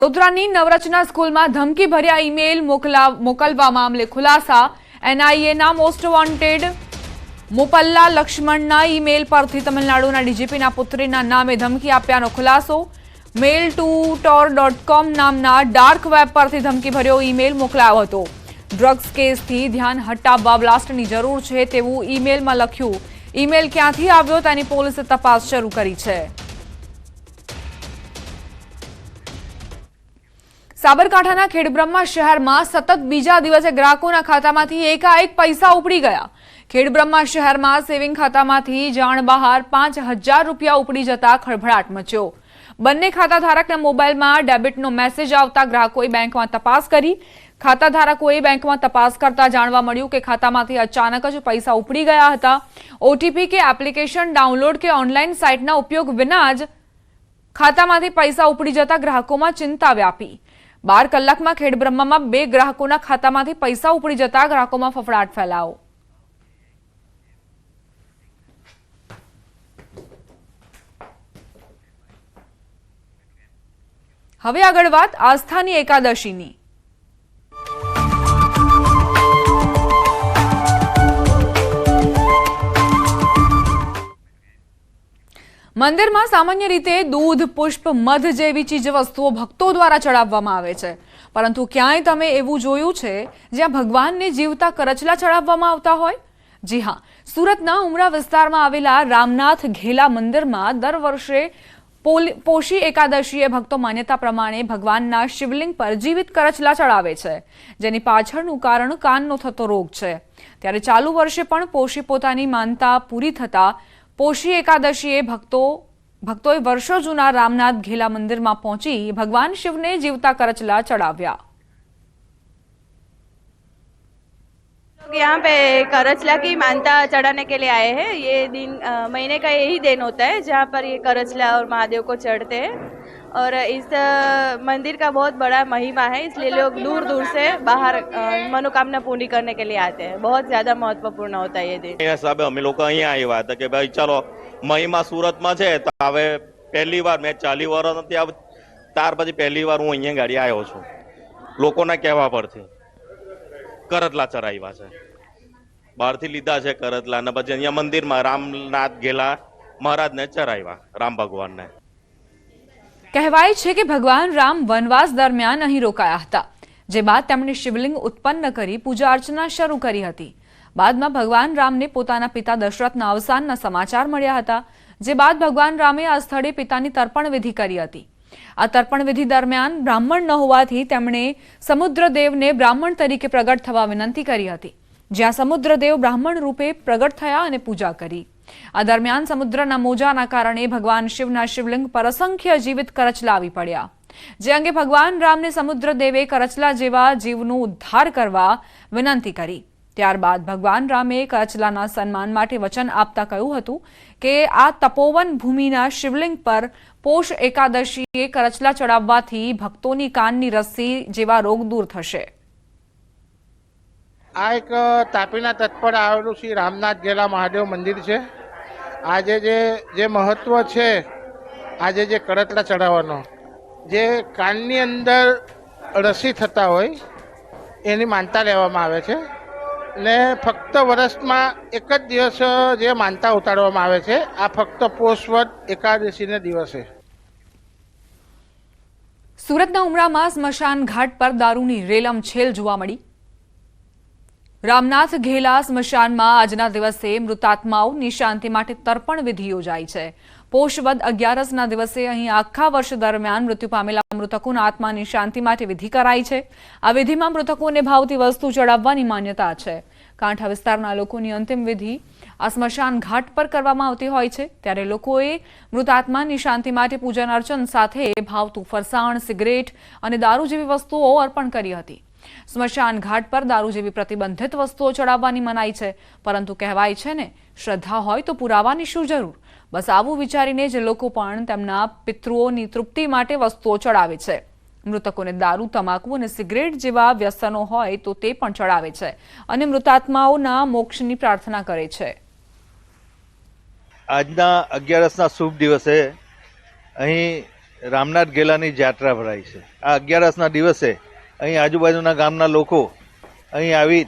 વડોદરાની નવરચના સ્કૂલમાં ધમકીભર્યા ઈમેલ મોકલવા મામલે ખુલાસા। એનઆઈએના મોસ્ટ વોન્ટેડ મોપલ્લા લક્ષ્મણના ઈમેલ પરથી તમિલનાડુના ડીજીપીના પુત્રીના નામે ધમકી આપ્યાનો ખુલાસો। mail2tor.com નામના ડાર્ક વેબ પરથી ધમકીભર્યો ઈમેલ મોકલાયો હતો। ડ્રગ્સ કેસથી ધ્યાન હટાવવા બ્લાસ્ટની જરૂર છે તેવું ઈમેલમાં લખ્યું। ઈમેલ ક્યાંથી આવ્યો તેની પોલીસે તપાસ શરૂ કરી છે। સાબરકાંઠાના ખેડબ્રહ્મા શહેરમાં સતત બીજા દિવસે ગ્રાહકોના ખાતામાંથી એકાએક પૈસા ઉપડી ગયા। ખેડબ્રહ્મા શહેરમાં સેવિંગ ખાતામાંથી જાણ બહાર 5000 રૂપિયા ઉપડી જતા ખળભળાટ મચ્યો। બંને ખાતાધારકના મોબાઈલમાં ડેબિટનો મેસેજ આવતા ગ્રાહકોએ બેંકમાં તપાસ કરી। ખાતાધારકોએ બેંકમાં તપાસ કરતા જાણવા મળ્યું કે ખાતામાંથી અચાનક જ પૈસા ઉપડી ગયા હતા। ઓટીપી કે એપ્લિકેશન ડાઉનલોડ કે ઓનલાઈન સાઇટના ઉપયોગ વિના જ ખાતામાંથી પૈસા ઉપડી જતા ગ્રાહકોમાં ચિંતા વ્યાપી। 12 કલાકમાં ખેડબ્રહ્મામાં 2 ગ્રાહકોના ખાતામાંથી પૈસા ઉપડી જતા ગ્રાહકોમાં ફફડાટ ફેલાયો। હવે આગળ વાત આસ્થાની એકાદશીની। મંદિરમાં સામાન્ય રીતે દૂધ, પુષ્પ, મધ જેવી ચીજવસ્તુઓ ભક્તો દ્વારા ચડાવવામાં આવે છે, પરંતુ ક્યાંય તમે એવું જોયું છે જ્યાં ભગવાનને જીવતા કરચલા ચડાવવામાં આવતા હોય? જી હા, સુરતના ઉમરા વિસ્તારમાં આવેલા રામનાથ ઘેલા મંદિરમાં દર વર્ષે પોષી એકાદશીએ ભક્તો માન્યતા પ્રમાણે ભગવાનના શિવલિંગ પર જીવિત કરચલા ચડાવે છે, જેની પાછળનું કારણ કાનનો થતો રોગ છે। ત્યારે ચાલુ વર્ષે પણ પોષી પોતાની માનતા પૂરી થતા પોષી એકાદશીએ ભક્તોએ વર્ષો જૂના રામનાથ ઘેલા મંદિરમાં પહોંચી ભગવાન શિવને જીવતા કરચલા ચડાવ્યા। यहाँ पे करचला की मानता चढ़ाने के लिए आए हैं। ये दिन महीने का यही दिन होता है जहाँ पर ये करचला और महादेव को चढ़ते हैं, और इस मंदिर का बहुत बड़ा महिमा है, इसलिए लोग दूर दूर से बाहर मनोकामना पूरी करने के लिए आते हैं। बहुत ज़्यादा महत्वपूर्ण होता है ये दिन। हिसाबे अमे लोग अहींया आव्या हता के भाई चलो महिमा सूरतमां छे तो हवे पहली बार मैं 40 वर्ष त्यार पछी पहली बार हूँ अहींया गाड़ी आव्यो छुं। लोकोना कहेवा परथी करतला चढ़ाव्या छे, बहारथी लीधा छे करतला ने पछी अहींया मंदिरमां रामनाथ घेला महाराजने चढ़ाव्या राम भगवानने। કહેવાય છે કે ભગવાન રામ વનવાસ દરમિયાન અહીં રોકાયા હતા, જે બાદ તેમણે શિવલિંગ ઉત્પન્ન કરી પૂજા અર્ચના શરૂ કરી હતી। બાદમાં ભગવાન રામને પોતાના પિતા દશરથના અવસાનના સમાચાર મળ્યા હતા, જે બાદ ભગવાન રામે આ સ્થળે પિતાની તર્પણ વિધિ કરી હતી। આ તર્પણ વિધિ દરમિયાન બ્રાહ્મણ ન હોવાથી તેમણે સમુદ્રદેવને બ્રાહ્મણ તરીકે પ્રગટ થવા વિનંતી કરી હતી, જ્યાં સમુદ્રદેવ બ્રાહ્મણ રૂપે પ્રગટ થયા અને પૂજા કરી। આ દરમિયાન સમુદ્રના મોજાના કારણે ભગવાન શિવના શિવલિંગ પર અસંખ્ય જીવિત કરચલા આવી પડ્યા, જે અંગે ભગવાન રામને સમુદ્રદેવે કરચલા જેવા જીવનો ઉદ્ધાર કરવા વિનંતી કરી। ત્યારબાદ ભગવાન રામે કરચલાના સન્માન માટે વચન આપતા કહ્યું હતું કે આ તપોવન ભૂમિના શિવલિંગ પર પોષ એકાદશીએ કરચલા ચડાવવાથી ભક્તોની કાનની રસ્સી જેવા રોગ દૂર થશે। આ એક તાપીના તટ પર આવેલું શ્રી રામનાથ ઘેલા મહાદેવ મંદિર છે। આજે જે મહત્વ છે, આજે જે કરચલા ચડાવવાનો, જે કાનની અંદર રસી થતા હોય એની માનતા લેવામાં આવે છે, ને ફક્ત વર્ષમાં એક જ દિવસ જે માનતા ઉતારવામાં આવે છે, આ ફક્ત પોષવદ એકાદશીને દિવસે। સુરતના ઉમરામાં સ્મશાન ઘાટ પર દારૂની રેલમછેલ જોવા મળી। રામનાથ ઘેલા સ્મશાનમાં આજના દિવસે મૃતાત્માઓની શાંતિ માટે તર્પણ વિધિ યોજાઈ છે। પોષવદ 11ના દિવસે અહીં આખા વર્ષ દરમિયાન મૃત્યુ પામેલા મૃતકોના આત્માની શાંતિ માટે વિધિ કરાઈ છે। આ વિધિમાં મૃતકોને ભાવતી વસ્તુ ચડાવવાની માન્યતા છે। કાંઠા વિસ્તારના લોકોની અંતિમ વિધિ આ સ્મશાન ઘાટ પર કરવામાં આવતી હોય છે, ત્યારે લોકોએ મૃતાત્માની શાંતિ માટે પૂજન અર્ચન સાથે ભાવતું ફરસાણ, સિગરેટ અને દારૂ જેવી વસ્તુઓ અર્પણ કરી હતી। સ્મશાન ઘાટ પર દારૂ જેવી પ્રતિબંધિત વસ્તુઓ ચડાવવાની મનાઈ છે, પરંતુ કહેવાય છે ને, શ્રદ્ધા હોય તો પુરાવાની શું જરૂર। બસ આવું વિચારીને જ લોકો પણ તેમના પિતૃઓની તૃપ્તિ માટે વસ્તુઓ ચડાવે છે। મૃતકોને દારૂ, તમાકુ અને સિગરેટ જેવા વ્યસનો હોય તો તે પણ ચડાવે છે અને મૃતાત્માઓના મોક્ષની પ્રાર્થના કરે છે। આજના 11ના શુભ દિવસે અહીં રામનાથ ગેલાની જાત્રા ભરાય છે. આ 11ના દિવસે અહીં આજુબાજુના ગામના લોકો અહીં આવી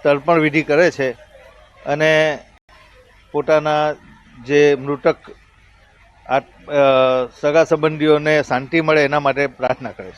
તર્પણ વિધિ કરે છે અને પોતાના જે મૃતક સગા સંબંધીઓને શાંતિ મળે એના માટે પ્રાર્થના કરે છે.